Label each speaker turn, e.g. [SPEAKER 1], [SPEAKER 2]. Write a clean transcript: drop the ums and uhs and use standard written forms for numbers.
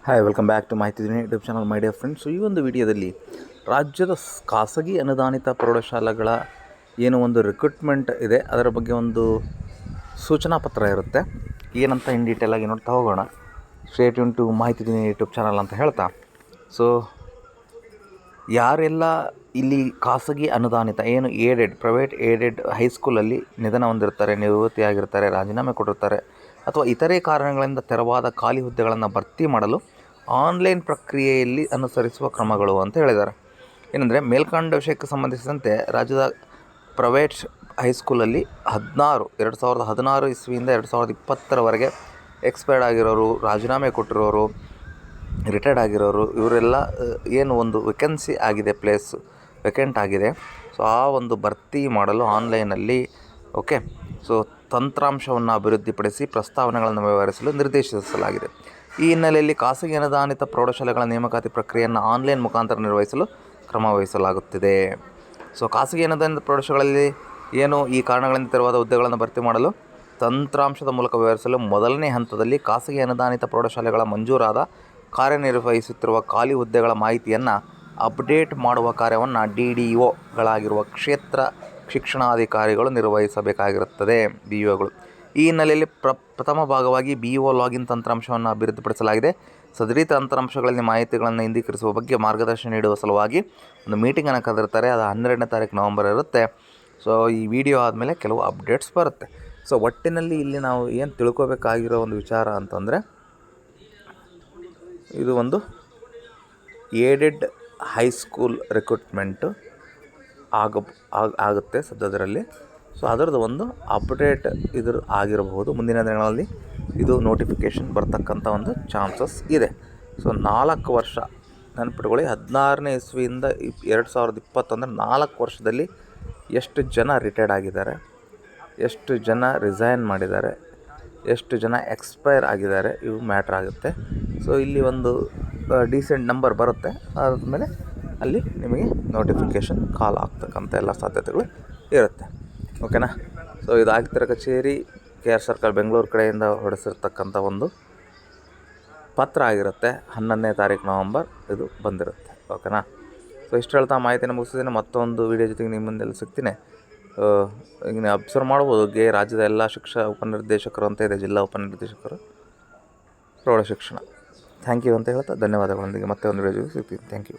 [SPEAKER 1] Hi, welcome back to ಮಾಹಿತಿ YouTube channel my dear friends. ಈ ಒಂದು ವಿಡಿಯೋದಲ್ಲಿ ರಾಜ್ಯದ ಖಾಸಗಿ ಅನುದಾನಿತ ಪ್ರೌಢಶಾಲೆಗಳ ಏನು ಒಂದು ರಿಕ್ರೂಟ್ಮೆಂಟ್ ಇದೆ ಅದರ ಬಗ್ಗೆ ಒಂದು ಸೂಚನಾ ಪತ್ರ ಇರುತ್ತೆ. ಏನಂತ ಇನ್ ಡೀಟೇಲಾಗಿ ನೋಡ್ತಾ ಹೋಗೋಣ. ಸ್ಟೇ ಟ್ಯೂನ್ ಟು ಮಾಹಿತಿ ಯೂಟ್ಯೂಬ್ ಚಾನಲ್ ಅಂತ ಹೇಳ್ತಾ, ಸೊ ಯಾರೆಲ್ಲ ಇಲ್ಲಿ ಖಾಸಗಿ ಅನುದಾನಿತ ಏನು ಪ್ರೈವೇಟ್ ಏಡೆಡ್ ಹೈಸ್ಕೂಲಲ್ಲಿ ನಿಧನ ಹೊಂದಿರ್ತಾರೆ, ನಿವೃತ್ತಿಯಾಗಿರ್ತಾರೆ, ರಾಜೀನಾಮೆ ಕೊಟ್ಟಿರ್ತಾರೆ ಅಥವಾ ಇತರೆ ಕಾರಣಗಳಿಂದ ತೆರವಾದ ಖಾಲಿ ಹುದ್ದೆಗಳನ್ನು ಭರ್ತಿ ಮಾಡಲು ಆನ್ಲೈನ್ ಪ್ರಕ್ರಿಯೆಯಲ್ಲಿ ಅನುಸರಿಸುವ ಕ್ರಮಗಳು ಅಂತ ಹೇಳಿದ್ದಾರೆ. ಏನಂದರೆ, ಮೇಲ್ಕಂಡ ವಿಷಯಕ್ಕೆ ಸಂಬಂಧಿಸಿದಂತೆ ರಾಜ್ಯದ ಪ್ರೈವೇಟ್ ಹೈಸ್ಕೂಲಲ್ಲಿ 2016 ಇಸ್ವಿಯಿಂದ 2020ರವರೆಗೆ ಎಕ್ಸ್ಪೈರ್ಡ್ ಆಗಿರೋರು, ರಾಜೀನಾಮೆ ಕೊಟ್ಟಿರೋರು, ರಿಟೈರ್ಡ್ ಆಗಿರೋರು, ಇವರೆಲ್ಲ ಏನು ಒಂದು ವೇಕೆನ್ಸಿ ಆಗಿದೆ, ಪ್ಲೇಸ್ ವೇಕೆಂಟ್ ಆಗಿದೆ, ಸೊ ಆ ಒಂದು ಭರ್ತಿ ಮಾಡಲು ಆನ್ಲೈನಲ್ಲಿ ಸೊ ತಂತ್ರಾಂಶವನ್ನು ಅಭಿವೃದ್ಧಿಪಡಿಸಿ ಪ್ರಸ್ತಾವನೆಗಳನ್ನು ವ್ಯವಹರಿಸಲು ನಿರ್ದೇಶಿಸಲಾಗಿದೆ. ಈ ಹಿನ್ನೆಲೆಯಲ್ಲಿ ಖಾಸಗಿ ಅನುದಾನಿತ ಪ್ರೌಢಶಾಲೆಗಳ ನೇಮಕಾತಿ ಪ್ರಕ್ರಿಯೆಯನ್ನು ಆನ್ಲೈನ್ ಮುಖಾಂತರ ನಿರ್ವಹಿಸಲು ಕ್ರಮ ವಹಿಸಲಾಗುತ್ತಿದೆ. ಸೊ ಖಾಸಗಿ ಅನುದಾನಿತ ಪ್ರೌಢಶಾಲೆಗಳಲ್ಲಿ ಏನು ಈ ಕಾರಣಗಳಿಂದ ತೆರವಾದ ಹುದ್ದೆಗಳನ್ನು ಭರ್ತಿ ಮಾಡಲು ತಂತ್ರಾಂಶದ ಮೂಲಕ ವ್ಯವಹರಿಸಲು ಮೊದಲನೇ ಹಂತದಲ್ಲಿ ಖಾಸಗಿ ಅನುದಾನಿತ ಪ್ರೌಢಶಾಲೆಗಳ ಮಂಜೂರಾದ ಕಾರ್ಯನಿರ್ವಹಿಸುತ್ತಿರುವ ಖಾಲಿ ಹುದ್ದೆಗಳ ಮಾಹಿತಿಯನ್ನು ಅಪ್ಡೇಟ್ ಮಾಡುವ ಕಾರ್ಯವನ್ನು DDOಗಳಾಗಿರುವ ಕ್ಷೇತ್ರ ಶಿಕ್ಷಣಾಧಿಕಾರಿಗಳು ನಿರ್ವಹಿಸಬೇಕಾಗಿರುತ್ತದೆ, BOಗಳು. ಈ ಹಿನ್ನೆಲೆಯಲ್ಲಿ ಪ್ರಥಮ ಭಾಗವಾಗಿ BO ಲಾಗಿನ್ ತಂತ್ರಾಂಶವನ್ನು ಅಭಿವೃದ್ಧಿಪಡಿಸಲಾಗಿದೆ. ಸದರಿ ತಂತ್ರಾಂಶಗಳಲ್ಲಿ ಮಾಹಿತಿಗಳನ್ನು ಇಂದೀಕರಿಸುವ ಬಗ್ಗೆ ಮಾರ್ಗದರ್ಶನ ನೀಡುವ ಸಲುವಾಗಿ ಒಂದು ಮೀಟಿಂಗನ್ನು ಕರೆದಿರ್ತಾರೆ. ಅದು 12ನೇ ತಾರೀಕು ನವಂಬರ್ ಇರುತ್ತೆ. ಸೊ ಈ ವಿಡಿಯೋ ಆದಮೇಲೆ ಕೆಲವು ಅಪ್ಡೇಟ್ಸ್ ಬರುತ್ತೆ. ಸೊ ಒಟ್ಟಿನಲ್ಲಿ ಇಲ್ಲಿ ನಾವು ಏನು ತಿಳ್ಕೊಬೇಕಾಗಿರೋ ಒಂದು ವಿಚಾರ ಅಂತಂದರೆ, ಇದು ಒಂದು ಏಡೆಡ್ ಹೈಸ್ಕೂಲ್ ರಿಕ್ರೂಟ್ಮೆಂಟು ಆಗುತ್ತೆ ಸದ್ಯದರಲ್ಲಿ. ಸೊ ಅದರದ್ದು ಒಂದು ಅಪ್ಡೇಟ್ ಆಗಿರಬಹುದು. ಮುಂದಿನ ದಿನಗಳಲ್ಲಿ ಇದು ನೋಟಿಫಿಕೇಷನ್ ಬರ್ತಕ್ಕಂಥ ಒಂದು ಚಾನ್ಸಸ್ ಇದೆ. ಸೊ 4 ವರ್ಷ ನೆನಪಿಟ್ಕೊಳ್ಳಿ, 16ನೇ ಇಸ್ವಿಯಿಂದ 2020 ಅಂದರೆ 4 ವರ್ಷದಲ್ಲಿ ಎಷ್ಟು ಜನ ರಿಟೈರ್ಡ್ ಆಗಿದ್ದಾರೆ, ಎಷ್ಟು ಜನ ರಿಸೈನ್ ಮಾಡಿದ್ದಾರೆ, ಎಷ್ಟು ಜನ ಎಕ್ಸ್ಪೈರ್ ಆಗಿದ್ದಾರೆ, ಇವು ಮ್ಯಾಟ್ರ್ ಆಗುತ್ತೆ. ಸೊ ಇಲ್ಲಿ ಒಂದು ಡೀಸೆಂಟ್ ನಂಬರ್ ಬರುತ್ತೆ. ಆದಮೇಲೆ ಅಲ್ಲಿ ನಿಮಗೆ ನೋಟಿಫಿಕೇಷನ್ ಕಾಲ್ ಆಗ್ತಕ್ಕಂಥ ಎಲ್ಲ ಸಾಧ್ಯತೆಗಳು ಇರುತ್ತೆ. ಓಕೆನಾ? ಸೊ ಇದು ಆಯುಕ್ತರ ಕಚೇರಿ, KR ಸರ್ಕಲ್, ಬೆಂಗಳೂರು ಕಡೆಯಿಂದ ಹೊರಡಿಸಿರ್ತಕ್ಕಂಥ ಒಂದು ಪತ್ರ ಆಗಿರುತ್ತೆ. 11ನೇ ತಾರೀಕು ನವಂಬರ್ ಇದು ಬಂದಿರುತ್ತೆ. ಓಕೆನಾ? ಸೊ ಇಷ್ಟು ಹೇಳ್ತಾ ಮಾಹಿತಿನ ಮುಗಿಸಿದ್ದೀನಿ. ಮತ್ತೊಂದು ವಿಡಿಯೋ ಜೊತೆಗೆ ನಿಮ್ಮ ಮುಂದೆಲ್ಲ ಸಿಗ್ತೀನಿ. ಈಗ ನೀವು ಅಬ್ಸರ್ವ್ ಮಾಡ್ಬೋದು, ರಾಜ್ಯದ ಎಲ್ಲ ಉಪನಿರ್ದೇಶಕರು ಅಂತ ಇದೆ, ಜಿಲ್ಲಾ ಉಪನಿರ್ದೇಶಕರು ಪ್ರೌಢಶಿಕ್ಷಣ. ಥ್ಯಾಂಕ್ ಯು ಅಂತ ಹೇಳ್ತಾ ಧನ್ಯವಾದಗಳೊಂದಿಗೆ ಮತ್ತೆ ಒಂದು ವಿಡಿಯೋ ಸಿಗ್ತೀನಿ. Thank you.